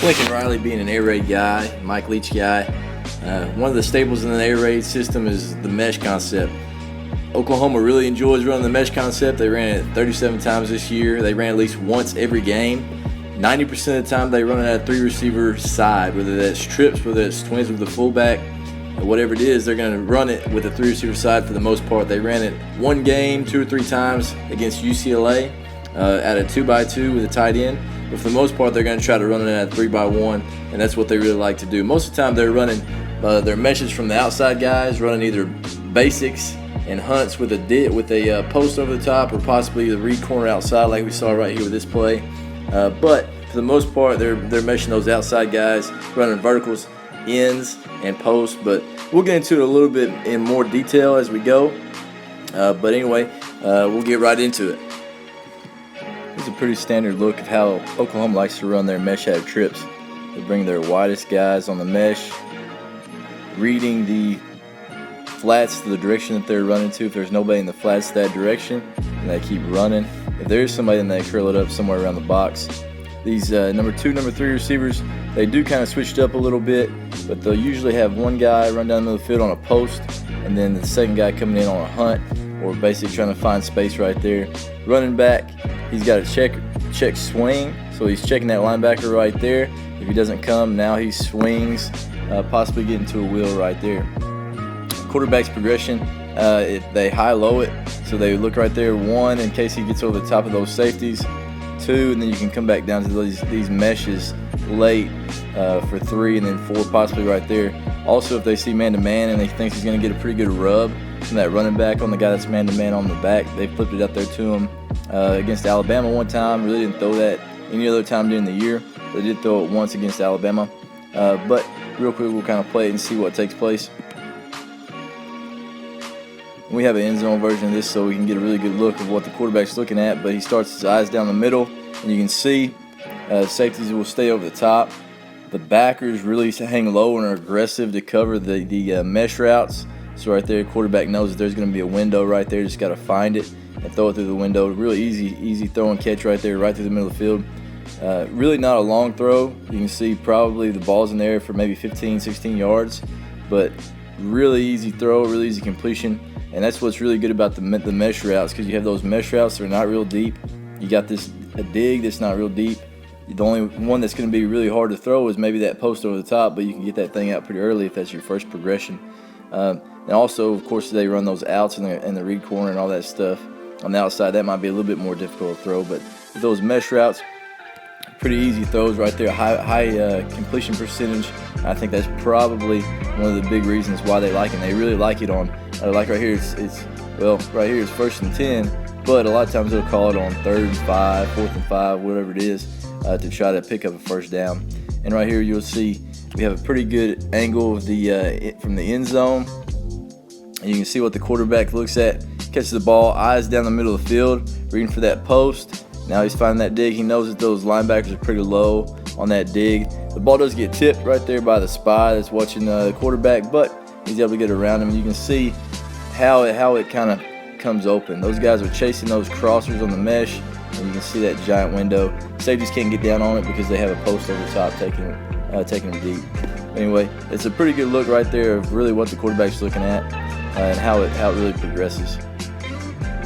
Lincoln Riley, being an air raid guy, Mike Leach guy, one of the staples in the air raid system is the mesh concept. Oklahoma really enjoys running the mesh concept. They ran it 37 times this year. They ran at least once every game. 90% of the time they run it at a 3-receiver side, whether that's trips, whether it's twins with the fullback, whatever it is, they're going to run it with a 3-receiver side for the most part. They ran it one game 2 or 3 times against UCLA at a 2x2 with a tight end. But for the most part, they're going to try to run it at 3x1, and that's what they really like to do. Most of the time, they're running their meshes from the outside guys, running either basics and hunts with a post over the top, or possibly the read corner outside, like we saw right here with this play. But for the most part, they're meshing those outside guys, running verticals, ends, and posts. But we'll get into it a little bit in more detail as we go. But anyway, we'll get right into it. This is a pretty standard look of how Oklahoma likes to run their mesh out of trips. They bring their widest guys on the mesh, reading the flats to the direction that they're running to. If there's nobody in the flats that direction, and they keep running. If there is somebody, then they curl it up somewhere around the box. These number 2, number 3 receivers, they do kind of switch it up a little bit, but they'll usually have one guy run down the field on a post, and then the second guy coming in on a hunt, or basically trying to find space right there. Running back, he's got a check swing, so he's checking that linebacker right there. If he doesn't come, now he swings, possibly getting to a wheel right there. Quarterback's progression, they high-low it, so they look right there, 1, in case he gets over the top of those safeties, 2, and then you can come back down to these meshes late for 3, and then 4 possibly right there. Also, if they see man-to-man and they think he's going to get a pretty good rub from that running back on the guy that's man-to-man on the back, they flipped it up there to him against Alabama one time. Really didn't throw that any other time during the year. They did throw it once against Alabama. But real quick, we'll kind of play it and see what takes place. We have an end zone version of this so we can get a really good look of what the quarterback's looking at, but he starts his eyes down the middle, and you can see safeties will stay over the top. The backers really hang low and are aggressive to cover the mesh routes. So right there, quarterback knows that there's going to be a window right there. Just got to find it and throw it through the window. Really easy throw and catch right there, right through the middle of the field. Really not a long throw. You can see probably the ball's in the air for maybe 15, 16 yards, but really easy throw, really easy completion. And that's what's really good about the mesh routes, because you have those mesh routes that are not real deep. You got a dig that's not real deep. The only one that's going to be really hard to throw is maybe that post over the top, but you can get that thing out pretty early if that's your first progression. And also, of course, they run those outs in the read corner and all that stuff. On the outside, that might be a little bit more difficult to throw, but with those mesh routes, pretty easy throws right there, high completion percentage. I think that's probably one of the big reasons why they like it. And they really like it on, like right here, right here it's 1st and 10, but a lot of times they'll call it on 3rd and 5, 4th and 5, whatever it is, to try to pick up a first down. And right here you'll see we have a pretty good angle of from the end zone. And you can see what the quarterback looks at, catches the ball, eyes down the middle of the field, reading for that post. Now he's finding that dig. He knows that those linebackers are pretty low on that dig. The ball does get tipped right there by the spy that's watching the quarterback, but he's able to get around him. You can see how it kind of comes open. Those guys are chasing those crossers on the mesh, and you can see that giant window. Safeties can't get down on it because they have a post over the top taking them deep. Anyway, it's a pretty good look right there of really what the quarterback's looking at and how it really progresses.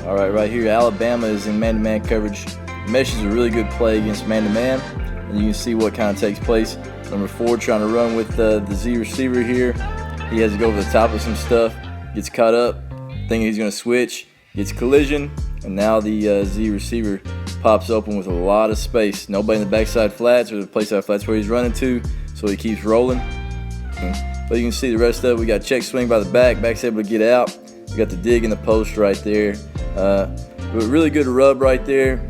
All right here, Alabama is in man-to-man coverage. Mesh is a really good play against man-to-man, and you can see what kind of takes place. Number 4 trying to run with the Z receiver here. He has to go over the top of some stuff, gets caught up, thinking he's going to switch, gets collision, and now the Z receiver pops open with a lot of space. Nobody in the backside flats or the play side flats where he's running to, so he keeps rolling. But you can see the rest of it. We got check swing by the back's able to get out. We got the dig in the post right there. Really good rub right there.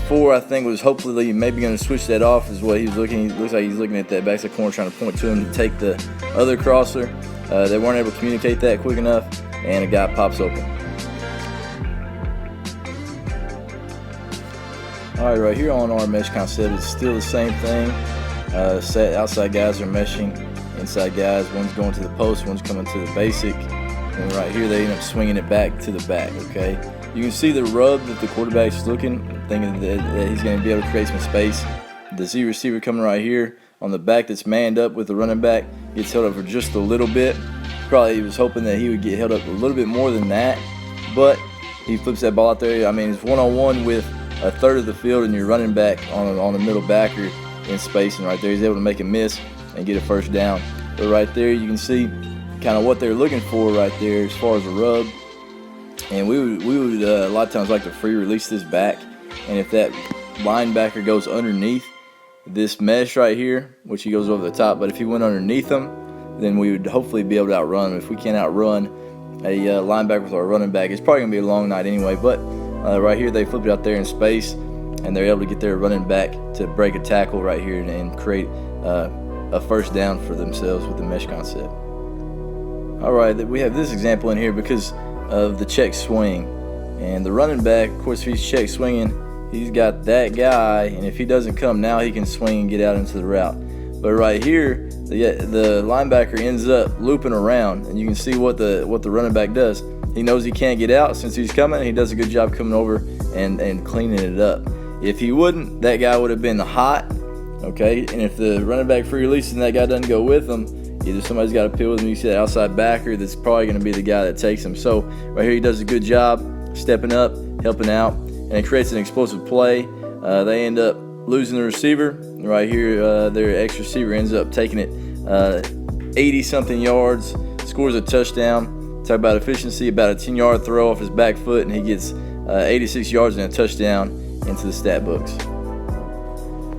4, I think, was hopefully maybe going to switch that off is what he was looking. He looks like he's looking at that backside corner trying to point to him to take the other crosser. They weren't able to communicate that quick enough, and a guy pops open. All right here on our mesh concept, it's still the same thing. Outside guys are meshing, inside guys, one's going to the post, one's coming to the basic. And right here, they end up swinging it back to the back, okay? You can see the rub that the quarterback's looking, thinking that he's going to be able to create some space. The Z receiver coming right here on the back that's manned up with the running back gets held up for just a little bit. Probably was hoping that he would get held up a little bit more than that, but he flips that ball out there. I mean, it's one-on-one with a third of the field and your running back on the middle backer in spacing right there. He's able to make a miss and get a first down. But right there you can see kind of what they're looking for right there as far as a rub. And we would a lot of times like to free release this back, and if that linebacker goes underneath this mesh right here, which he goes over the top, but if he went underneath them, then we would hopefully be able to outrun him. If we can't outrun a linebacker with our running back, it's probably going to be a long night anyway. But right here, they flip it out there in space, and they're able to get their running back to break a tackle right here and create a first down for themselves with the mesh concept. All right, we have this example in here because of the check swing. And the running back, of course, if he's check swinging, he's got that guy, and if he doesn't come now, he can swing and get out into the route. But right here, the linebacker ends up looping around, and you can see what the running back does. He knows he can't get out since he's coming. He does a good job coming over and cleaning it up. If he wouldn't, that guy would have been hot, okay? And if the running back free releases and that guy doesn't go with him, either somebody's got to peel with him. You see that outside backer, that's probably going to be the guy that takes him. So right here, he does a good job stepping up, helping out, and it creates an explosive play. They end up losing the receiver. Right here, their ex-receiver ends up taking it 80-something yards, scores a touchdown. Talk about efficiency, about a 10-yard throw off his back foot, and he gets 86 yards and a touchdown into the stat books.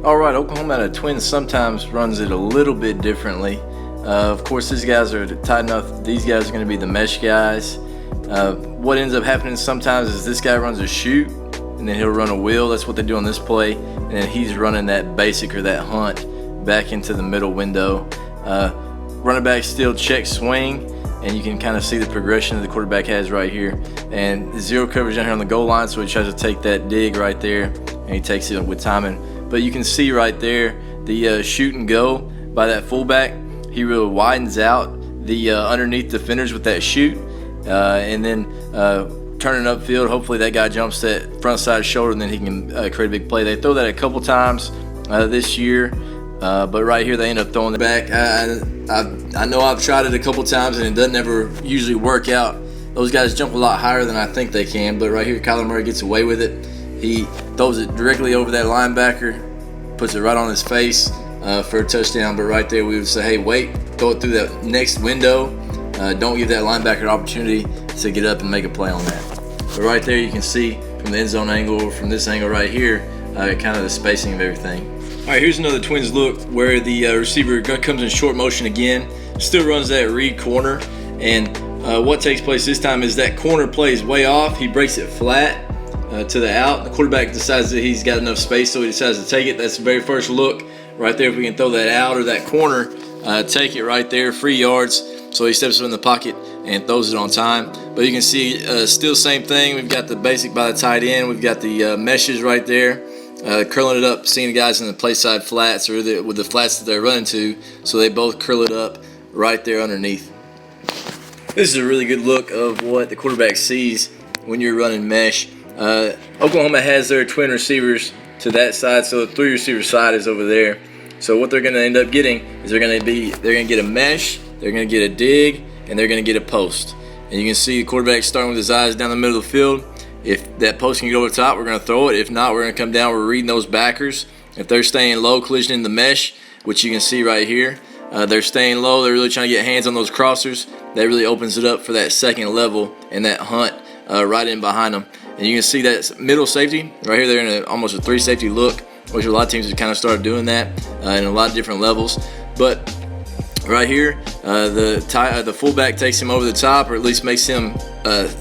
All right, Oklahoma out of Twins sometimes runs it a little bit differently. Of course, these guys are tight enough. These guys are going to be the mesh guys. What ends up happening sometimes is this guy runs a shoot, and then he'll run a wheel. That's what they do on this play. And then he's running that basic or that hunt back into the middle window. Running back still check swing, and you can kind of see the progression that the quarterback has right here. And zero coverage down here on the goal line, so he tries to take that dig right there, and he takes it with timing. But you can see right there the shoot and go by that fullback. He really widens out the underneath defenders with that shoot, and then turning upfield. Hopefully that guy jumps that front side shoulder, and then he can create a big play. They throw that a couple times this year, but right here they end up throwing it back. I know I've tried it a couple times, and it doesn't ever usually work out. Those guys jump a lot higher than I think they can, but right here Kyler Murray gets away with it. He throws it directly over that linebacker, puts it right on his face for a touchdown. But right there we would say, hey, wait, throw it through that next window. Don't give that linebacker an opportunity to get up and make a play on that. But right there you can see from the end zone angle, or from this angle right here, kind of the spacing of everything. All right, here's another Twins look where the receiver comes in short motion again, still runs that read corner, and what takes place this time is that corner plays way off. He breaks it flat to the out. The quarterback decides that he's got enough space, so he decides to take it. That's the very first look right there. If we can throw that out or that corner, take it right there, free yards. So he steps up in the pocket and throws it on time. But you can see still same thing. We've got the basic by the tight end. We've got the meshes right there, curling it up, seeing the guys in the play side flats or with the flats that they're running to. So they both curl it up right there underneath. This is a really good look of what the quarterback sees when you're running mesh. Oklahoma has their twin receivers to that side, so the 3 receiver side is over there. So what they're going to end up getting is they're going to get a mesh, they're going to get a dig, and they're going to get a post. And you can see the quarterback starting with his eyes down the middle of the field. If that post can get over the top, we're going to throw it. If not, we're going to come down. We're reading those backers. If they're staying low, collision in the mesh, which you can see right here, they're staying low. They're really trying to get hands on those crossers. That really opens it up for that second level and that hunt right in behind them. And you can see that middle safety right here. They're in almost a 3 safety look, which a lot of teams have kind of started doing that in a lot of different levels. But right here, the fullback takes him over the top, or at least makes him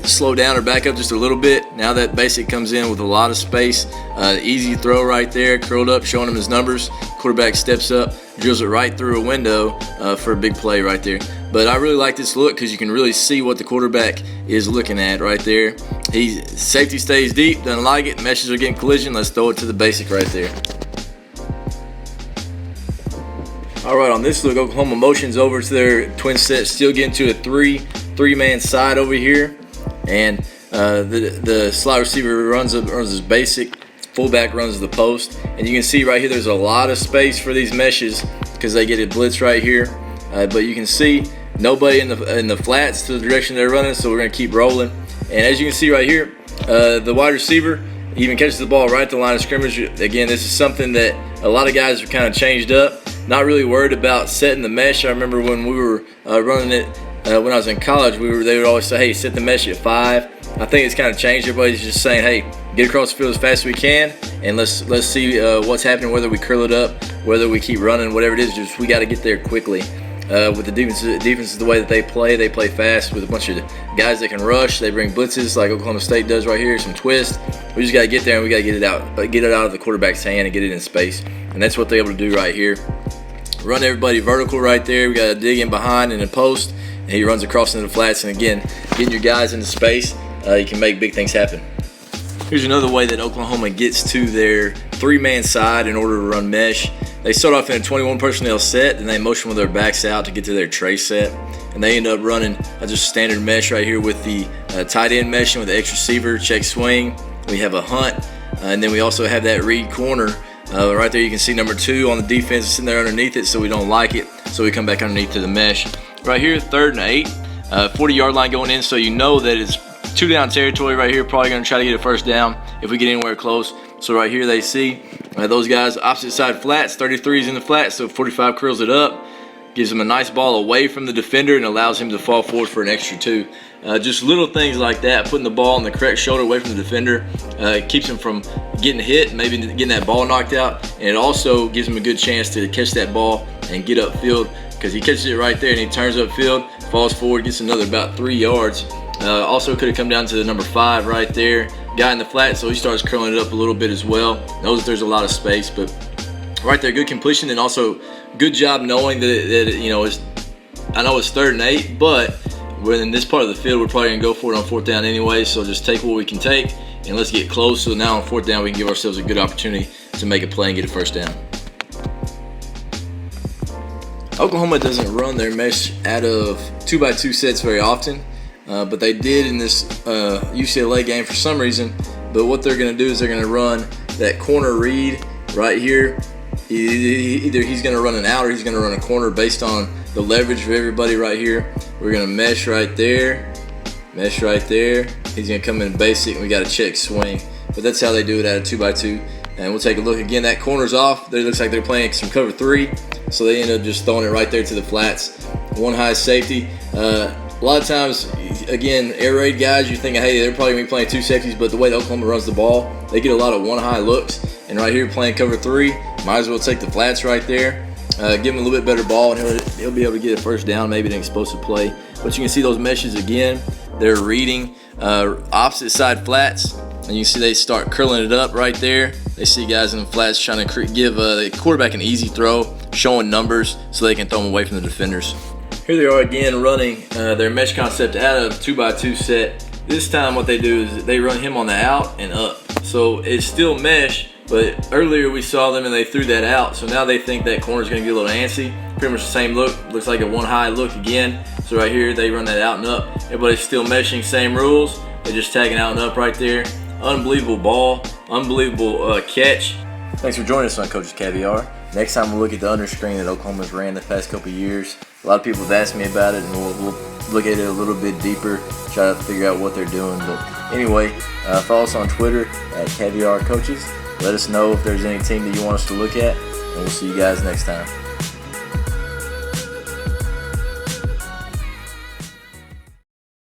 slow down or back up just a little bit. Now that basic comes in with a lot of space. Easy throw right there, curled up, showing him his numbers. Quarterback steps up, drills it right through a window for a big play right there. But I really like this look because you can really see what the quarterback is looking at right there. Safety stays deep, doesn't like it. Meshes are getting collision. Let's throw it to the basic right there. All right, on this look, Oklahoma motions over to their twin set, still getting to a three-man side over here, and the slot receiver runs his basic fullback runs the post. And you can see right here there's a lot of space for these meshes because they get a blitz right here. But you can see nobody in the flats to the direction they're running, so we're going to keep rolling. And as you can see right here, the wide receiver even catches the ball right at the line of scrimmage. Again, this is something that a lot of guys are kind of changed up. Not really worried about setting the mesh. I remember when we were running it when I was in college, they would always say, hey, set the mesh at 5. I think it's kind of changed. Everybody's just saying, hey, get across the field as fast as we can, and let's see what's happening, whether we curl it up, whether we keep running, whatever it is, just we got to get there quickly. With the defense is the way that they play fast with a bunch of guys that can rush. They bring blitzes like Oklahoma State does right here, some twists. We just got to get there and we got to get it out of the quarterback's hand and get it in space. And that's what they're able to do right here. Run everybody vertical right there. We got to dig in behind in the post, and he runs across into the flats. And again, getting your guys into space, you can make big things happen. Here's another way that Oklahoma gets to their 3-man side in order to run mesh. They start off in a 21 personnel set, and they motion with their backs out to get to their tray set. And they end up running just standard mesh right here with the tight end meshing with the X receiver, check swing. We have a hunt, and then we also have that read corner. Right there you can see number 2 on the defense sitting there underneath it, so we don't like it. So we come back underneath to the mesh. Right here, 3rd and 8, 40-yard line going in, so you know that it's 2-down territory right here. Probably going to try to get a first down if we get anywhere close. So right here they see those guys opposite side flats, 33's in the flat, so 45 curls it up, gives him a nice ball away from the defender and allows him to fall forward for an extra 2. Just little things like that, putting the ball on the correct shoulder away from the defender, keeps him from getting hit, maybe getting that ball knocked out, and it also gives him a good chance to catch that ball and get upfield, because he catches it right there and he turns upfield, falls forward, gets another about 3 yards. Also could have come down to the number 5 right there, guy in the flat, so he starts curling it up a little bit as well. Knows that there's a lot of space, but right there, good completion, and also good job knowing that you know, I know it's 3rd and 8, but when in this part of the field, we're probably gonna go for it on 4th down anyway. So just take what we can take, and let's get close. So now on 4th down, we can give ourselves a good opportunity to make a play and get a first down. Oklahoma doesn't run their mesh out of 2x2 sets very often. But they did in this UCLA game for some reason. But what they're going to do is they're going to run that corner read right here. Either he's going to run an out or he's going to run a corner based on the leverage of everybody right here. We're going to mesh right there, mesh right there. He's going to come in basic, and we got a check swing. But that's how they do it out of 2x2. And we'll take a look again. That corner's off. It looks like they're playing some cover 3. So they end up just throwing it right there to the flats. One high safety. A lot of times, again, air raid guys, you're thinking, hey, they're probably going to be playing 2 safeties, but the way that Oklahoma runs the ball, they get a lot of one high looks. And right here, playing cover 3, might as well take the flats right there. Give him a little bit better ball, and he'll be able to get a first down, maybe an explosive play. But you can see those meshes again. They're reading opposite side flats, and you can see they start curling it up right there. They see guys in the flats trying to give the quarterback an easy throw, showing numbers so they can throw them away from the defenders. Here they are again running their mesh concept out of 2x2 set. This time what they do is they run him on the out and up. So it's still mesh, but earlier we saw them and they threw that out. So now they think that corner's going to get a little antsy. Pretty much the same look. Looks like a one high look again. So right here they run that out and up. Everybody's still meshing, same rules. They're just tagging out and up right there. Unbelievable ball. Unbelievable catch. Thanks for joining us on Coach's Caviar. Next time we'll look at the underscreen that Oklahoma's ran the past couple years. A lot of people have asked me about it, and we'll look at it a little bit deeper, try to figure out what they're doing. But anyway, follow us on Twitter at Caviar Coaches. Let us know if there's any team that you want us to look at, and we'll see you guys next time.